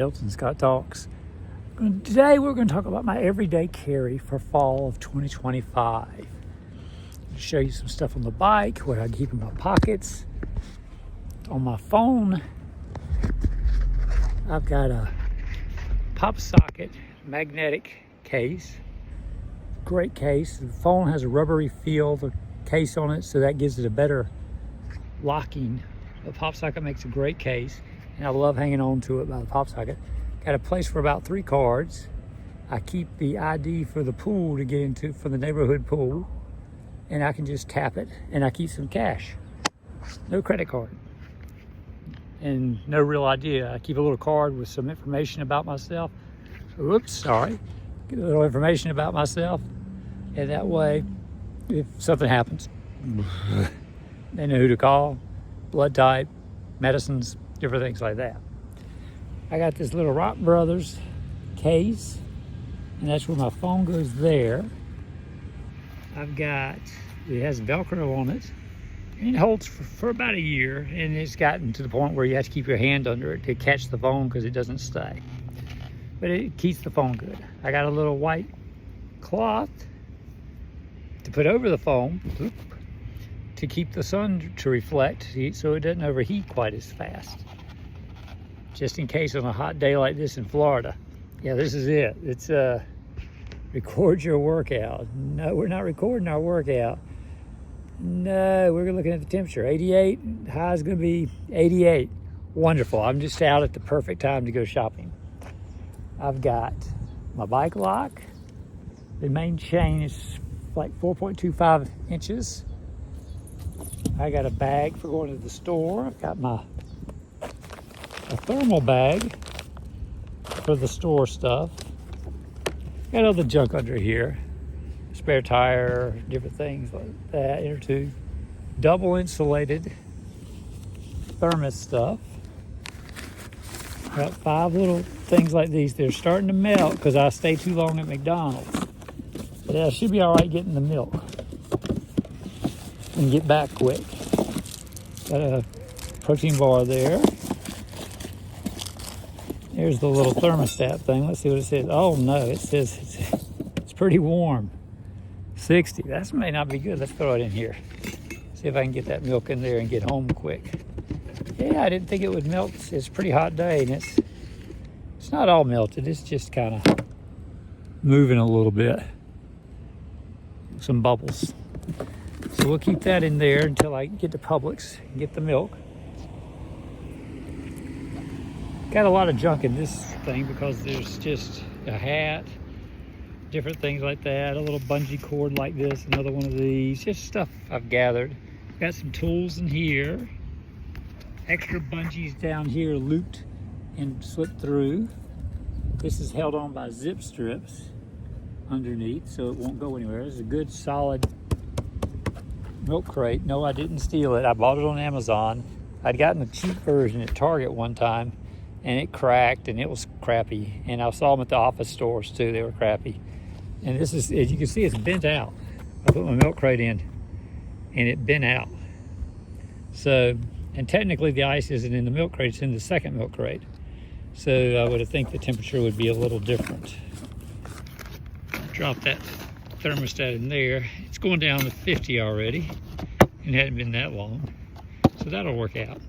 Elton Scott Talks. Today we're going to talk about my everyday carry for fall of 2025. I'll show you some stuff on the bike, what I keep in my pockets. On my phone, I've got a pop socket magnetic case. Great case. The phone has a rubbery feel, the case on it, so that gives it a better locking. The pop socket makes a great case, and I love hanging on to it by the pop socket. Got a place for about 3 cards. I keep the ID for the pool to get into, for the neighborhood pool, and I can just tap it, and I keep some cash. No credit card, and no real idea. I keep a little card with some information about myself. Oops, sorry. Get a little information about myself, and that way, if something happens, they know who to call, blood type, medicines, different things like that. I got this little Rock Brothers case, and that's where my phone goes there. It has Velcro on it, and it holds for about a year, and it's gotten to the point where you have to keep your hand under it to catch the phone because it doesn't stay. But it keeps the phone good. I got a little white cloth to put over the phone to keep the sun to reflect so it doesn't overheat quite as fast. Just in case on a hot day like this in Florida. Yeah, this is it. It's record your workout. No, we're not recording our workout. No, we're looking at the temperature. 88, high is gonna be 88. Wonderful, I'm just out at the perfect time to go shopping. I've got my bike lock. The main chain is like 4.25 inches. I got a bag for going to the store. I've got a thermal bag for the store stuff. Got other junk under here. Spare tire, different things like that, inner tube. Double insulated thermos stuff. Got 5 little things like these. They're starting to melt because I stay too long at McDonald's. But I should be all right getting the milk and get back quick. Got a protein bar there. There's the little thermostat thing. Let's see what it says. Oh no, it says it's pretty warm. 60. That may not be good. Let's throw it in here. See if I can get that milk in there and get home quick. Yeah, I didn't think it would melt. It's a pretty hot day, and it's not all melted. It's just kind of moving a little bit. Some bubbles. So we'll keep that in there until I get to Publix and get the milk. Got a lot of junk in this thing because there's just a hat, different things like that, a little bungee cord like this, another one of these, just stuff I've gathered. Got some tools in here, extra bungees down here looped and slipped through. This is held on by zip strips underneath so it won't go anywhere. It's a good solid milk crate. No, I didn't steal it. I bought it on Amazon. I'd gotten a cheap version at Target one time, and it cracked and it was crappy. And I saw them at the office stores too, they were crappy. And this is, as you can see, it's bent out. I put my milk crate in and it bent out. So, and technically the ice isn't in the milk crate, it's in the second milk crate. So I would think the temperature would be a little different. Drop that thermostat in there. It's going down to 50 already. It hadn't been that long. So that'll work out.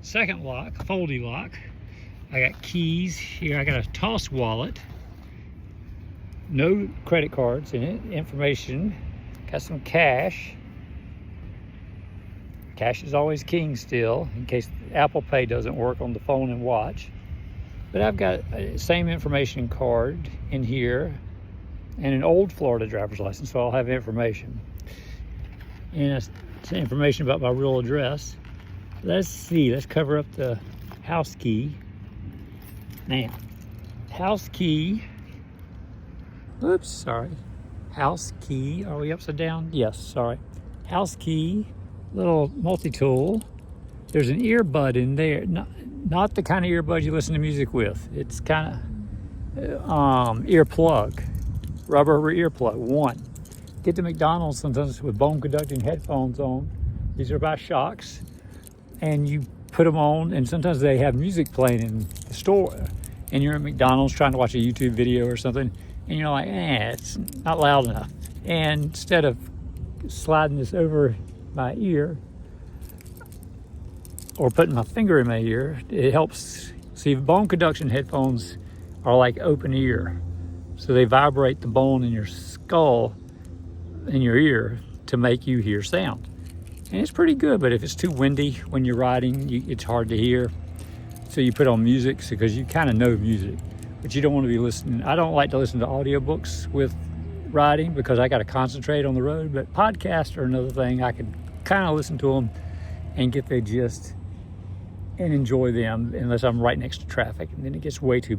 Second lock, foldy lock. I got keys here. I got a Toss wallet. No credit cards in it. Information. Got some cash. Cash is always king still, in case Apple Pay doesn't work on the phone and watch. But I've got the same information card in here and an old Florida driver's license, so I'll have information. And it's information about my real address. Let's see. Let's cover up the house key. Now, house key, oops, sorry. House key, are we upside down? Yes, sorry. House key, little multi-tool. There's an earbud in there, not the kind of earbud you listen to music with. It's kind of earplug, rubber earplug, one. Get to McDonald's sometimes with bone conducting headphones on. These are by Shocks, and you put them on, and sometimes they have music playing in the store, and you're at McDonald's trying to watch a YouTube video or something, and you're like, it's not loud enough. And instead of sliding this over my ear or putting my finger in my ear, it helps. See, bone conduction headphones are like open ear. So they vibrate the bone in your skull, in your ear, to make you hear sound. And it's pretty good, but if it's too windy when you're riding, it's hard to hear. So you put on music because you kind of know music, but you don't want to be listening. I don't like to listen to audiobooks with riding because I got to concentrate on the road, but podcasts are another thing. I can kind of listen to them and get the gist and enjoy them unless I'm right next to traffic, and then it gets way too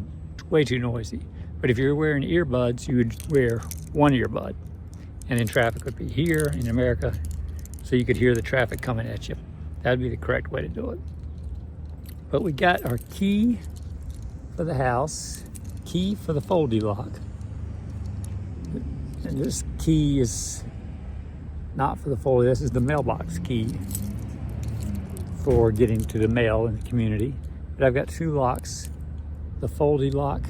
noisy. But if you're wearing earbuds, you would wear one earbud, and then traffic would be here in America, so you could hear the traffic coming at you. That'd be the correct way to do it. But we got our key for the house, key for the foldy lock. And this key is not for the foldy, this is the mailbox key for getting to the mail in the community. But I've got two locks, the foldy lock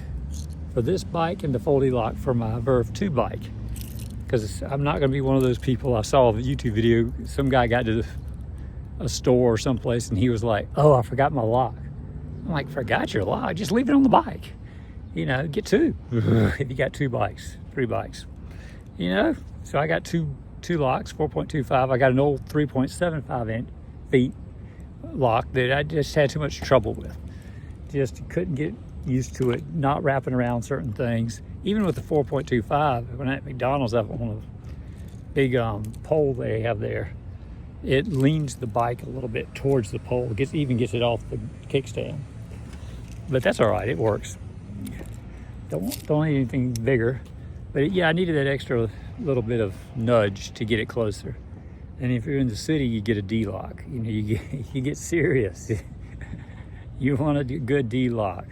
for this bike and the foldy lock for my Verve 2 bike. Because I'm not gonna be one of those people. I saw a YouTube video, some guy got to a store or someplace and he was like, oh, I forgot my lock. I'm like, forgot your lock? Just leave it on the bike. You know, get two. If you got 2 bikes, 3 bikes. You know, so I got two locks, 4.25. I got an old 3.75 feet lock that I just had too much trouble with. Just couldn't get used to it, not wrapping around certain things. Even with the 4.25, when at McDonald's, up on a big pole they have there, it leans the bike a little bit towards the pole. Even gets it off the kickstand. But that's all right, it works. Don't need anything bigger. But yeah, I needed that extra little bit of nudge to get it closer. And if you're in the city, you get a D-lock. You know, you get serious. You want a good D-lock.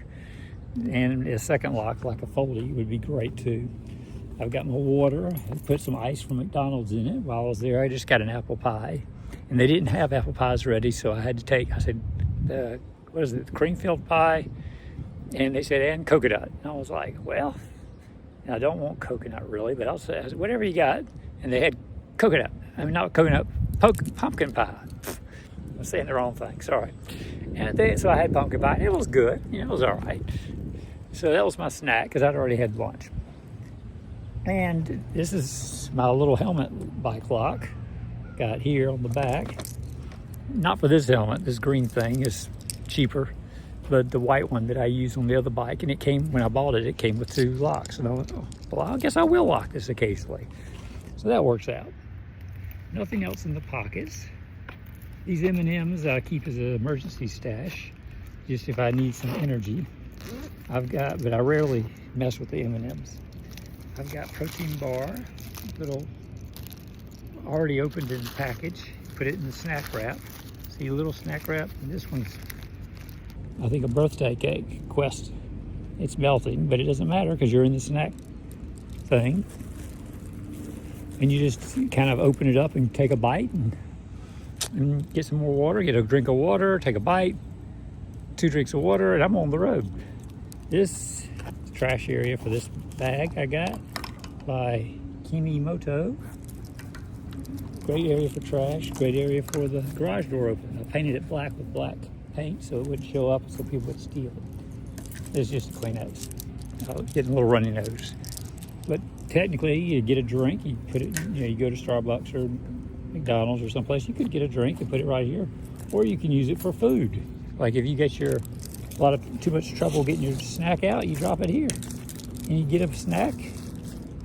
And a second lock, like a foldy, would be great too. I've got my water. I put some ice from McDonald's in it while I was there. I just got an apple pie. And they didn't have apple pies ready, so I had to take, I said, what is it, the cream-filled pie? And they said, and coconut. And I was like, well, I don't want coconut really, but I said, whatever you got. And they had coconut. I mean, not coconut, pumpkin pie. I'm saying the wrong thing, sorry. And so I had pumpkin pie, and it was good. You know, it was all right. So that was my snack, because I'd already had lunch. And this is my little helmet bike lock. Got here on the back. Not for this helmet, this green thing is cheaper, but the white one that I use on the other bike, and it came, when I bought it, it came with 2 locks. And I went, oh, well, I guess I will lock this occasionally. So that works out. Nothing else in the pockets. These M&Ms I keep as an emergency stash, just if I need some energy. But I rarely mess with the M&Ms. I've got protein bar, little, already opened in the package. Put it in the snack wrap. See a little snack wrap? And this one's, I think, a birthday cake, Quest. It's melting, but it doesn't matter because you're in the snack thing. And you just kind of open it up and take a bite and get some more water, get a drink of water, take a bite, 2 drinks of water, and I'm on the road. This trash area for this bag I got by Kimimoto. Great area for trash, great area for the garage door opener. I painted it black with black paint so it wouldn't show up so people would steal it. It's just a Kleenex. I was getting a little runny nose. But technically, you get a drink, you put it, you know, you go to Starbucks or McDonald's or someplace, you could get a drink and put it right here. Or you can use it for food. Like if you get too much trouble getting your snack out, you drop it here. And you get a snack.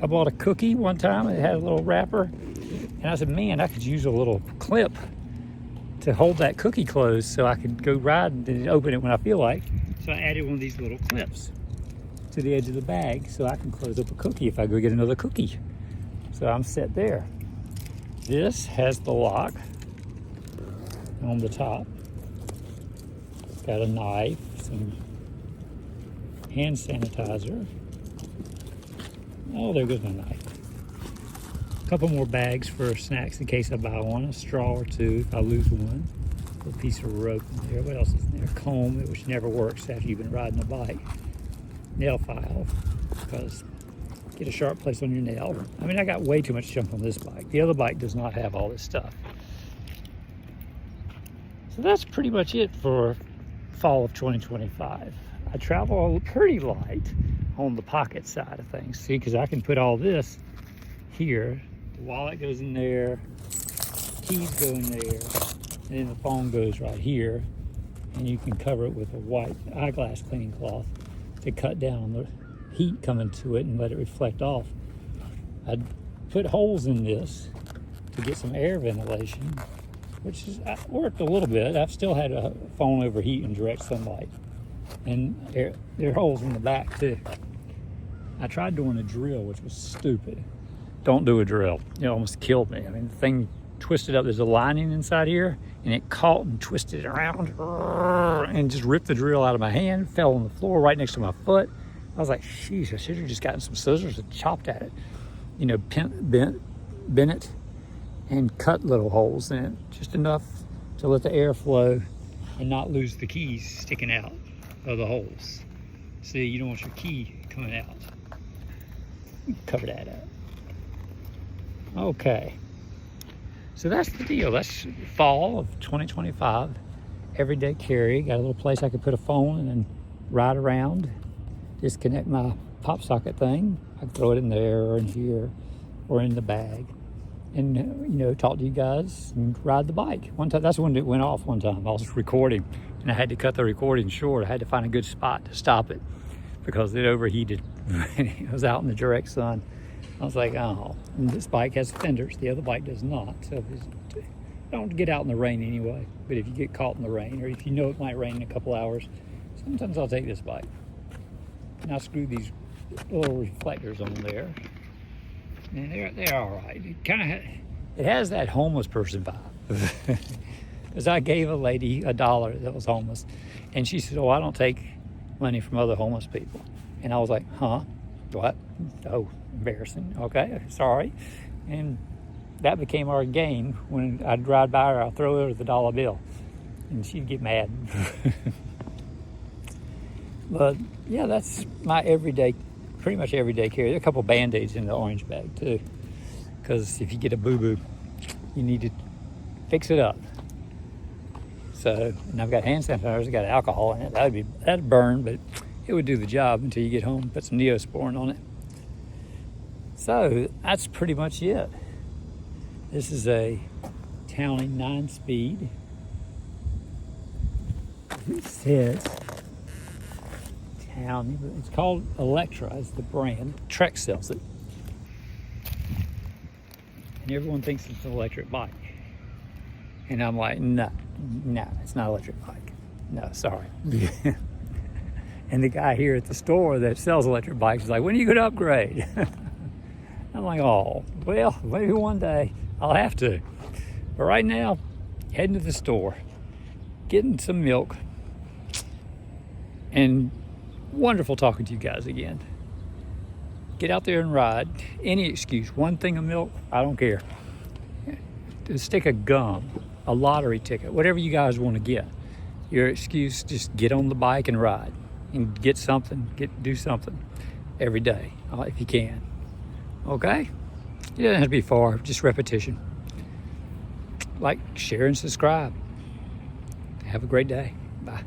I bought a cookie one time, it had a little wrapper. And I said, man, I could use a little clip to hold that cookie closed so I could go ride and open it when I feel like. So I added one of these little clips to the edge of the bag so I can close up a cookie if I go get another cookie. So I'm set there. This has the lock on the top. Got a knife, some hand sanitizer. Oh, there goes my knife. A couple more bags for snacks in case I buy one, a straw or 2 if I lose one. A piece of rope in there. What else is in there? A comb, which never works after you've been riding a bike. nail file, because get a sharp place on your nail. I mean, I got way too much junk on this bike. The other bike does not have all this stuff. So that's pretty much it for fall of 2025. I travel pretty light on the pocket side of things. See, because I can put all this here. The wallet goes in there, keys go in there, and then the phone goes right here. And you can cover it with a white eyeglass cleaning cloth to cut down on the heat coming to it and let it reflect off. I'd put holes in this to get some air ventilation, which has worked a little bit. I've still had a phone overheat in direct sunlight. And there are holes in the back too. I tried doing a drill, which was stupid. Don't do a drill. It almost killed me. I mean, the thing twisted up. There's a lining inside here, and it caught and twisted around and just ripped the drill out of my hand, fell on the floor right next to my foot. I was like, sheesh, I should have just gotten some scissors and chopped at it. You know, bent it and cut little holes in it, just enough to let the air flow and not lose the keys sticking out of the holes. See, you don't want your key coming out. Cover that up. Okay. So that's the deal. That's fall of 2025. Everyday carry. Got a little place I could put a phone and then ride around. Disconnect my pop socket thing. I can throw it in there or in here or in the bag. And, you know, talk to you guys and ride the bike. One time, that's when it went off one time. I was recording and I had to cut the recording short. I had to find a good spot to stop it because it overheated. It was out in the direct sun. I was like, oh, and this bike has fenders. The other bike does not. So don't get out in the rain anyway. But if you get caught in the rain, or if you know it might rain in a couple hours, sometimes I'll take this bike. And I'll screw these little reflectors on there. And they're all right. It has that homeless person vibe. Because I gave a lady $1 that was homeless. And she said, oh, I don't take money from other homeless people. And I was like, huh? What? Oh, embarrassing. Okay, sorry. And that became our game. When I'd ride by her, I'd throw her the $1 bill and she'd get mad. But yeah, that's my pretty much everyday carry. There are a couple Band-Aids in the orange bag too, because if you get a boo-boo, you need to fix it up. So, and I've got hand sanitizer, got alcohol in it. That'd burn, but it would do the job until you get home. Put some Neosporin on it. So that's pretty much it. This is a Townie 9-speed. It says Townie, but it's called Electra is the brand. Trek sells it. And everyone thinks it's an electric bike. And I'm like, no, it's not an electric bike. No, sorry. And the guy here at the store that sells electric bikes is like, when are you going to upgrade? I'm like, oh, well, maybe one day I'll have to. But right now, heading to the store, getting some milk, and wonderful talking to you guys again. Get out there and ride. Any excuse, one thing of milk, I don't care. A stick of gum, a lottery ticket, whatever you guys want to get. Your excuse, just get on the bike and ride. And get something, do something every day if you can. Okay? It doesn't have to be far, just repetition. Like, share, and subscribe. Have a great day. Bye.